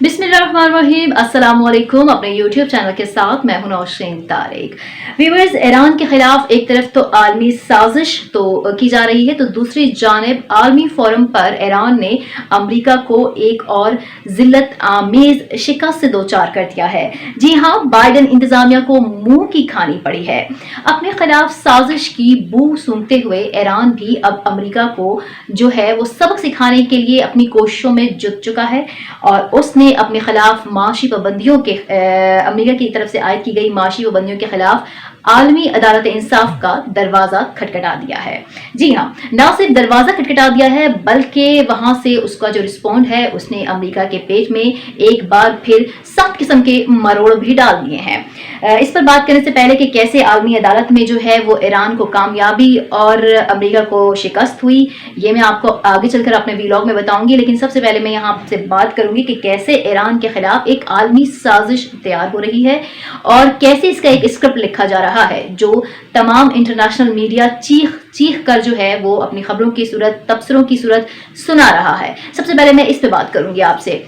बिस्मिल्लाहिर्रहमानिर्रहीम, अस्सलाम वालेकुम। अपने यूट्यूब चैनल के साथ मैं हूं नौशीन तारिक। व्यूअर्स, ईरान के खिलाफ एक तरफ तो आलमी साजिश तो की जा रही है, तो दूसरी जानिब आलमी फोरम पर ईरान ने अमेरिका को एक और जिल्लत आमेज शिकस्त से दो चार कर दिया है। जी हाँ, बाइडन इंतजामिया को मुंह की खानी पड़ी है। अपने खिलाफ साजिश की बू सूंघते हुए ईरान भी अब अमेरिका को जो है वो सबक सिखाने के लिए अपनी कोशिशों में जुट चुका है और उसने अपने खिलाफ माशी पाबंदियों के अमेरिका की तरफ से आयद की गई माशी पाबंदियों के खिलाफ आलमी अदालत इंसाफ का दरवाजा खटखटा दिया है। जी हाँ, न सिर्फ दरवाजा खटखटा दिया है बल्कि वहां से उसका जो रिस्पॉन्ड है उसने अमेरिका के पेट में एक बार फिर सख्त किस्म के मरोड़ भी डाल दिए हैं। इस पर बात करने से पहले कि कैसे आलमी अदालत में जो है वो ईरान को कामयाबी और अमेरिका को शिकस्त हुई, ये मैं आपको आगे चलकर अपने व्लॉग में बताऊंगी। लेकिन सबसे पहले मैं यहाँ से बात करूंगी कि कैसे ईरान के खिलाफ एक आलमी साजिश तैयार हो रही है और कैसे इसका एक स्क्रिप्ट लिखा जा रहा है जो तमाम इंटरनेशनल मीडिया चीख चीख कर जो है वो अपनी खबरों की सूरत, तबसरों की सूरत सुना रहा है। सबसे पहले मैं इस पे बात करूंगी आपसे।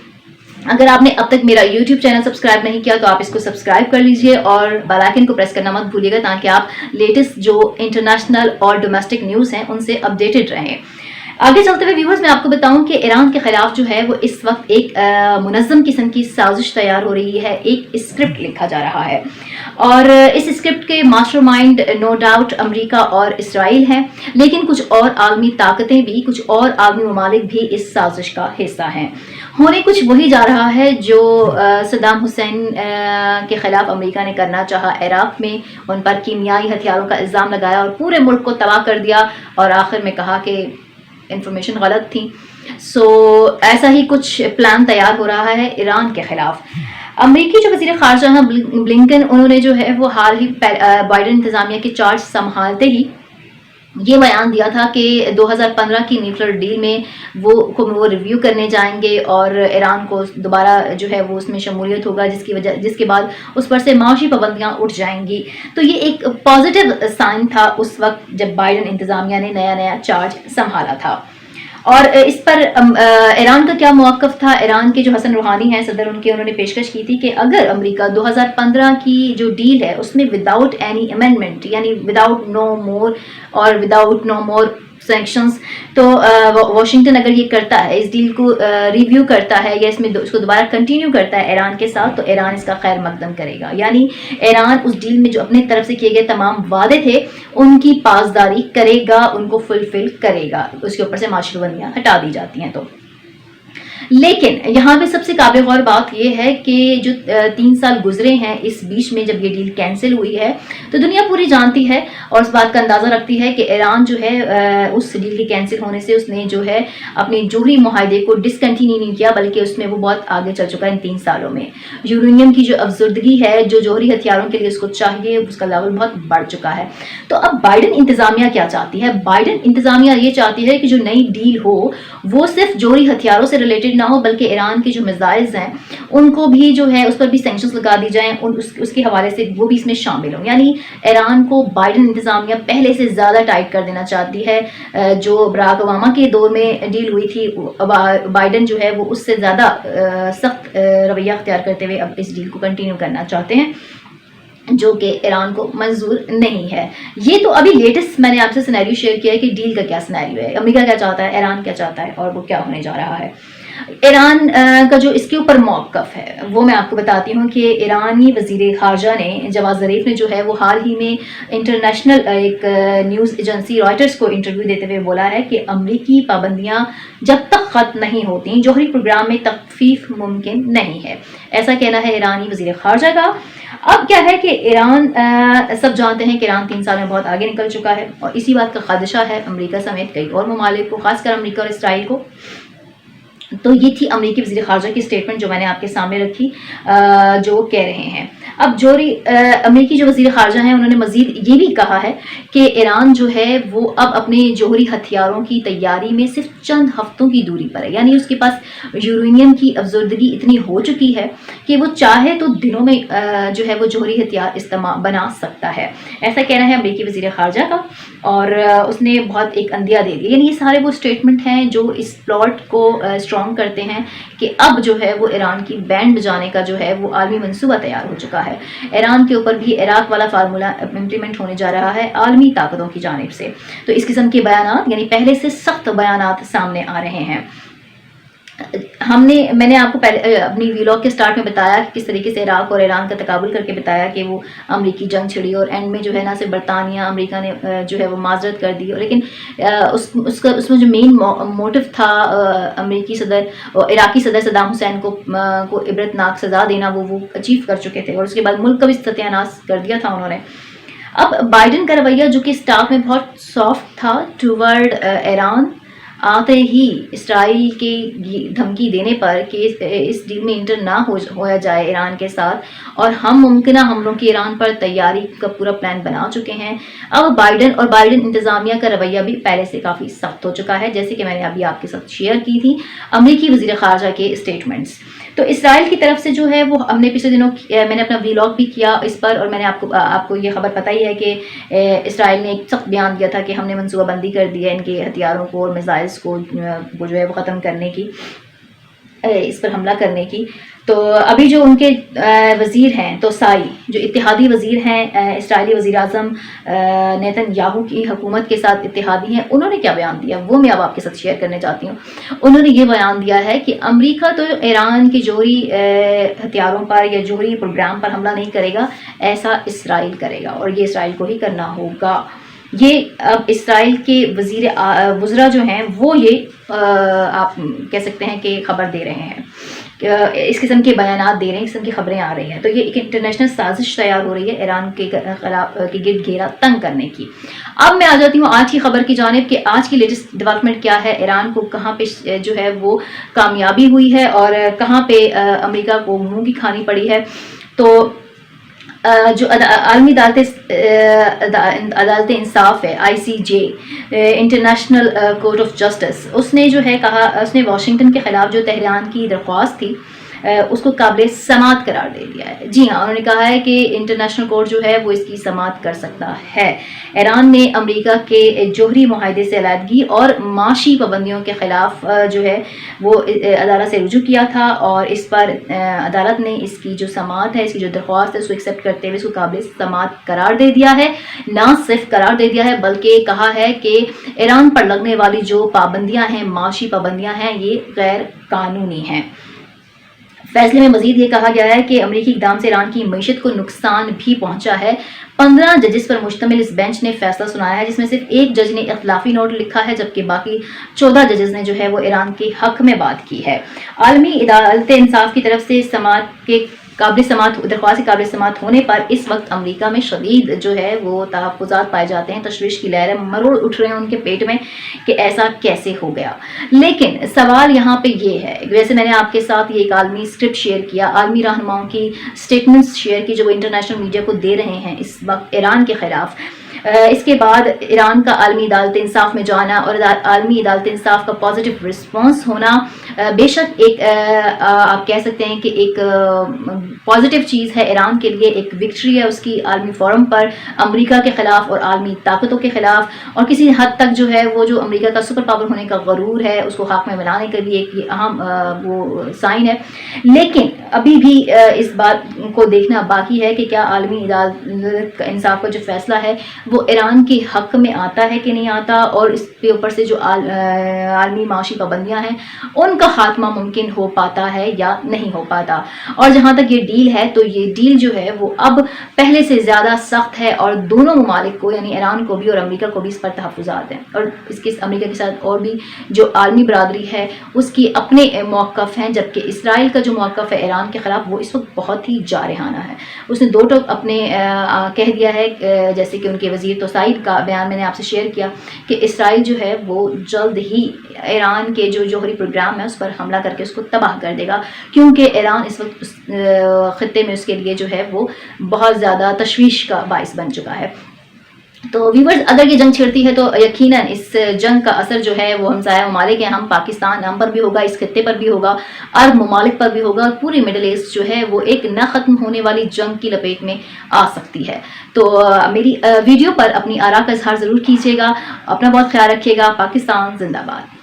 अगर आपने अब तक मेरा YouTube चैनल सब्सक्राइब नहीं किया तो आप इसको सब्सक्राइब कर लीजिए और बेल आइकन को प्रेस करना मत भूलिएगा ताकि आप लेटेस्ट जो इंटरनेशनल और डोमेस्टिक न्यूज़ हैं उनसे अपडेटेड रहें। आगे चलते हुए व्यूअर्स, मैं आपको बताऊं कि ईरान के खिलाफ जो है वो इस वक्त एक मुनज़्ज़म किस्म की साजिश तैयार हो रही है, एक स्क्रिप्ट लिखा जा रहा है और इस स्क्रिप्ट के मास्टरमाइंड नो डाउट अमेरिका और इसराइल हैं, लेकिन कुछ और आलमी ताकतें भी, कुछ और आलमी ममालिक भी इस साजिश का हिस्सा हैं। होने कुछ वही जा रहा है जो सद्दाम हुसैन के खिलाफ अमेरिका ने करना चाहा। इराक में उन पर कीमियाई हथियारों का इल्ज़ाम लगाया और पूरे मुल्क को तबाह कर दिया और आखिर में कहा कि इंफॉर्मेशन गलत थी। ऐसा ही कुछ प्लान तैयार हो रहा है ईरान के खिलाफ। अमेरिकी जो वज़ीर ख़ारजा हैं ब्लिंकन, उन्होंने जो है वो हाल ही बाइडन इंतज़ामिया के चार्ज संभालते ही ये बयान दिया था कि 2015 की न्यूक्लियर डील में वो रिव्यू करने जाएंगे और ईरान को दोबारा जो है वो उसमें शमूलियत होगा, जिसके बाद उस पर से माशी पाबंदियां उठ जाएंगी। तो ये एक पॉजिटिव साइन था उस वक्त जब बाइडन इंतजामिया ने नया नया चार्ज संभाला था। और इस पर ईरान का क्या मौक़िफ़ था? ईरान के जो हसन रूहानी हैं सदर, उन्होंने पेशकश की थी कि अगर अमेरिका 2015 की जो डील है उसमें विदाउट एनी अमेंडमेंट, यानी विदाउट नो मोर और विदाउट नो मोर सैंक्शंस, तो वाशिंगटन अगर ये करता है, इस डील को रिव्यू करता है या इसमें उसको दोबारा कंटिन्यू करता है ईरान के साथ, तो ईरान इसका खैर मकदम करेगा। यानी ईरान उस डील में जो अपने तरफ से किए गए तमाम वादे थे उनकी पासदारी करेगा, उनको फुलफिल करेगा। उसके ऊपर से माशरूबंदियाँ हटा दी जाती हैं। तो लेकिन यहाँ पे सबसे काबिल गौर बात यह है कि जो 3 साल गुजरे हैं इस बीच में जब ये डील कैंसिल हुई है, तो दुनिया पूरी जानती है और इस बात का अंदाज़ा रखती है कि ईरान जो है उस डील के कैंसिल होने से उसने जो है अपने जोहरी मुआहदे को डिसकंटिन्यू नहीं किया, बल्कि उसमें वो बहुत आगे चल चुका है। इन 3 सालों में यूरेनियम की जो अफसरदगी है, जो जोहरी हथियारों के लिए उसको चाहिए, उसका लेवल बहुत बढ़ चुका है। तो अब बाइडन इंतज़ामिया क्या चाहती है? बाइडन इंतज़ामिया ये चाहती है कि जो नई डील हो वो सिर्फ जोहरी हथियारों से रिलेटेड ना हो, बल्कि ईरान के जो मिसाइल्स हैं उनको भी जो है उस पर भी सैंक्शंस लगा दी जाएं, उसके हवाले से वो भी इसमें शामिल हो। यानी ईरान को बाइडन इंतजामिया पहले से ज़्यादा टाइट कर देना चाहती है। जो बराक ओबामा के दौर में डील हुई थी, बाइडन जो है वो उससे ज़्यादा सख्त रवैया अख्तियार करते हुए अब इस डील को कंटिन्यू करना चाहते हैं, जो कि ईरान को मंजूर नहीं है। ये तो अभी लेटेस्ट मैंने आपसे सिनेरियो शेयर किया है कि डील का क्या सिनेरियो है, अमेरिका क्या चाहता है, ईरान क्या चाहता है और वो क्या होने जा रहा है। ईरान का जो इसके ऊपर मौक़िफ़ है वो मैं आपको बताती हूँ कि ईरानी वज़ीर ख़ारजा ने, जवाद ज़रीफ़ ने जो है वो हाल ही में इंटरनेशनल एक न्यूज़ एजेंसी रॉयटर्स को इंटरव्यू देते हुए बोला है कि अमरीकी पाबंदियाँ जब तक ख़त्म नहीं होती जोहरी प्रोग्राम में तख़फ़ीफ़ मुमकिन नहीं है। ऐसा कहना है ईरानी वज़ीर ख़ारजा का। अब क्या है कि ईरान, सब जानते हैं कि ईरान 3 साल में बहुत आगे निकल चुका है और इसी बात का ख़दशा है अमेरिका समेत कई और ममालिक को, ख़ासकर अमेरिका और इसराइल को। तो ये थी अमेरिकी वज़ीर ख़ारजा की स्टेटमेंट जो मैंने आपके सामने रखी, जो कह रहे हैं। अब अमेरिकी जो वज़ीर ख़ारजा हैं उन्होंने मज़ीद ये भी कहा है कि ईरान जो है वो अब अपने जोहरी हथियारों की तैयारी में सिर्फ चंद हफ्तों की दूरी पर है। यानी उसके पास यूरेनियम की अफसरदगी इतनी हो चुकी है कि वो चाहे तो दिनों में जो है वो जोहरी हथियार इस्तेमाल बना सकता है। ऐसा कहना है अमेरिकी वज़ीर ख़ारजा का और उसने बहुत एक अंदिया दे दिया। यानी ये सारे वो स्टेटमेंट हैं जो इस प्लॉट को स्ट्रॉन्ग اسٹرانگ کرتے ہیں کہ اب جو ہے وہ ایران کی بینڈ بجانے کا جو ہے وہ عالمی منصوبہ تیار ہو چکا ہے. ایران کے اوپر بھی عراق والا فارمولہ امپلیمنٹ ہونے جا رہا ہے عالمی طاقتوں کی جانب سے. تو اس قسم کے بیانات یعنی پہلے سے سخت بیانات سامنے آ رہے ہیں. میں نے آپ کو پہلے اپنی ویلاگ کے سٹارٹ میں بتایا کہ کس طریقے سے عراق اور ایران کا تقابل کر کے بتایا کہ وہ امریکی جنگ چھڑی اور اینڈ میں جو ہے نہ صرف برطانیہ امریکہ نے جو ہے وہ معذرت کر دی, لیکن اس میں جو مین موٹو تھا امریکی صدر عراقی صدر صدام حسین کو عبرتناک سزا دینا وہ اچیو کر چکے تھے, اور اس کے بعد ملک کا بھی ستیہ ناش کر دیا تھا انہوں نے. اب بائیڈن کا رویہ جو کہ اسٹارٹ میں بہت سافٹ تھا ٹورڈ ایران, آتے ہی اسرائیل کی دھمکی دینے پر کہ اس ڈیل میں انٹر نہ ہوا جائے ایران کے ساتھ, اور ہم ممکنہ حملوں کی ایران پر تیاری کا پورا پلان بنا چکے ہیں. اب بائیڈن انتظامیہ کا رویہ بھی پہلے سے کافی سخت ہو چکا ہے, جیسے کہ میں نے ابھی آپ کے ساتھ شیئر کی تھی امریکی وزیر خارجہ کے اسٹیٹمنٹس. تو اسرائیل کی طرف سے جو ہے وہ ہم نے پچھلے دنوں میں نے اپنا ویلاگ بھی کیا اس پر, اور میں نے آپ کو یہ خبر پتہ ہی ہے کہ اسرائیل نے ایک سخت بیان دیا تھا کہ ہم نے منصوبہ بندی کر دی ہے ان کے ہتھیاروں کو اور میزائلز کو جو ہے وہ ختم کرنے کی, اس پر حملہ کرنے کی. تو ابھی جو ان کے وزیر ہیں توسائی, جو اتحادی وزیر ہیں اسرائیلی وزیر اعظم نیتن یاہو کی حکومت کے ساتھ اتحادی ہیں, انہوں نے کیا بیان دیا وہ میں اب آپ کے ساتھ شیئر کرنے چاہتی ہوں. انہوں نے یہ بیان دیا ہے کہ امریکہ تو ایران کے جوہری ہتھیاروں پر یا جوہری پروگرام پر حملہ نہیں کرے گا, ایسا اسرائیل کرے گا اور یہ اسرائیل کو ہی کرنا ہوگا. یہ اب اسرائیل کے وزراء جو ہیں وہ یہ آپ کہہ سکتے ہیں کہ خبر دے رہے ہیں, اس قسم کے بیانات دے رہے ہیں, اس قسم کی خبریں آ رہی ہیں. تو یہ ایک انٹرنیشنل سازش تیار ہو رہی ہے ایران کے خلاف کے گرد گھیرا تنگ کرنے کی. اب میں آ جاتی ہوں آج کی خبر کی جانب کہ آج کی لیٹسٹ ڈیولپمنٹ کیا ہے, ایران کو کہاں پہ جو ہے وہ کامیابی ہوئی ہے اور کہاں پہ امریکہ کو منہ کی کھانی پڑی ہے. تو جو عالمی عدالت انصاف ہے ICJ international court of justice, اس نے جو ہے کہا, اس نے واشنگٹن کے خلاف جو تہران کی درخواست تھی اس کو قابل سماعت قرار دے دیا ہے. جی ہاں, انہوں نے کہا ہے کہ انٹرنیشنل کورٹ جو ہے وہ اس کی سماعت کر سکتا ہے. ایران نے امریکہ کے جوہری معاہدے سے علیحدگی اور معاشی پابندیوں کے خلاف جو ہے وہ عدالت سے رجوع کیا تھا, اور اس پر عدالت نے اس کی جو سماعت ہے, اس کی جو درخواست ہے اس کو ایکسیپٹ کرتے ہوئے اس کو قابل سماعت قرار دے دیا ہے. نہ صرف قرار دے دیا ہے بلکہ کہا ہے کہ ایران پر لگنے والی جو پابندیاں ہیں, معاشی پابندیاں ہیں, یہ غیر قانونی ہیں. فیصلے میں مزید یہ کہا گیا ہے کہ امریکی اقدام سے ایران کی معیشت کو نقصان بھی پہنچا ہے. 15 ججز پر مشتمل اس بینچ نے فیصلہ سنایا ہے, جس میں صرف ایک جج نے اختلافی نوٹ لکھا ہے, جبکہ باقی 14 ججز نے جو ہے وہ ایران کے حق میں بات کی ہے. عالمی عدالت انصاف کی طرف سے سماعت کے درخواست قابل سماعت ہونے پر اس وقت امریکہ میں شدید جو ہے وہ تحفظات پائے جاتے ہیں, تشویش کی لہریں مروڑ اٹھ رہے ہیں ان کے پیٹ میں کہ ایسا کیسے ہو گیا. لیکن سوال یہاں پہ یہ ہے, ویسے میں نے آپ کے ساتھ یہ ایک عالمی اسکرپٹ شیئر کیا, عالمی رہنماؤں کی اسٹیٹمنٹس شیئر کی جو وہ انٹرنیشنل میڈیا کو دے رہے ہیں اس وقت ایران کے خلاف. اس کے بعد ایران کا عالمی عدالت انصاف میں جانا اور عالمی عدالت انصاف کا پازیٹیو رسپانس ہونا بے شک ایک آپ کہہ سکتے ہیں کہ ایک پازیٹیو چیز ہے ایران کے لیے, ایک وکٹری ہے اس کی عالمی فورم پر امریکہ کے خلاف اور عالمی طاقتوں کے خلاف, اور کسی حد تک جو ہے وہ جو امریکہ کا سپر پاور ہونے کا غرور ہے اس کو خاک میں ملانے کے لیے ایک اہم وہ سائن ہے. لیکن ابھی بھی اس بات کو دیکھنا باقی ہے کہ کیا عالمی عدالت انصاف کا جو فیصلہ ہے وہ ایران کے حق میں آتا ہے کہ نہیں آتا, اور اس کے اوپر سے جو عالمی معاشی پابندیاں ہیں ان کا خاتمہ ممکن ہو پاتا ہے یا نہیں ہو پاتا. اور جہاں تک یہ ڈیل ہے تو یہ ڈیل جو ہے وہ اب پہلے سے زیادہ سخت ہے, اور دونوں ممالک کو یعنی ایران کو بھی اور امریکہ کو بھی اس پر تحفظات ہیں, اور اس کے امریکہ کے ساتھ اور بھی جو عالمی برادری ہے اس کی اپنے موقف ہیں, جبکہ اسرائیل کا جو موقف ہے ایران کے خلاف وہ اس وقت بہت ہی جارحانہ ہے. اس نے دو ٹوک اپنے کہہ دیا ہے, جیسے کہ ان کے وزیر توسائی کا بیان میں نے آپ سے شیئر کیا کہ اسرائیل جو ہے وہ جلد ہی ایران کے جو جوہری پروگرام ہے اس پر حملہ کر کے اس کو تباہ کر دے گا, کیونکہ ایران اس وقت اس خطے میں اس کے لیے جو ہے وہ بہت زیادہ تشویش کا باعث بن چکا ہے. تو ویورز, اگر یہ جنگ چھڑتی ہے تو یقیناً اس جنگ کا اثر جو ہے وہ ہمسایہ ممالک ہیں, ہم پاکستان ہم پر بھی ہوگا, اس خطے پر بھی ہوگا, عرب ممالک پر بھی ہوگا, پوری مڈل ایسٹ جو ہے وہ ایک نہ ختم ہونے والی جنگ کی لپیٹ میں آ سکتی ہے. تو میری ویڈیو پر اپنی آراء کا اظہار ضرور کیجیے گا. اپنا بہت خیال رکھیے گا. پاکستان زندہ باد.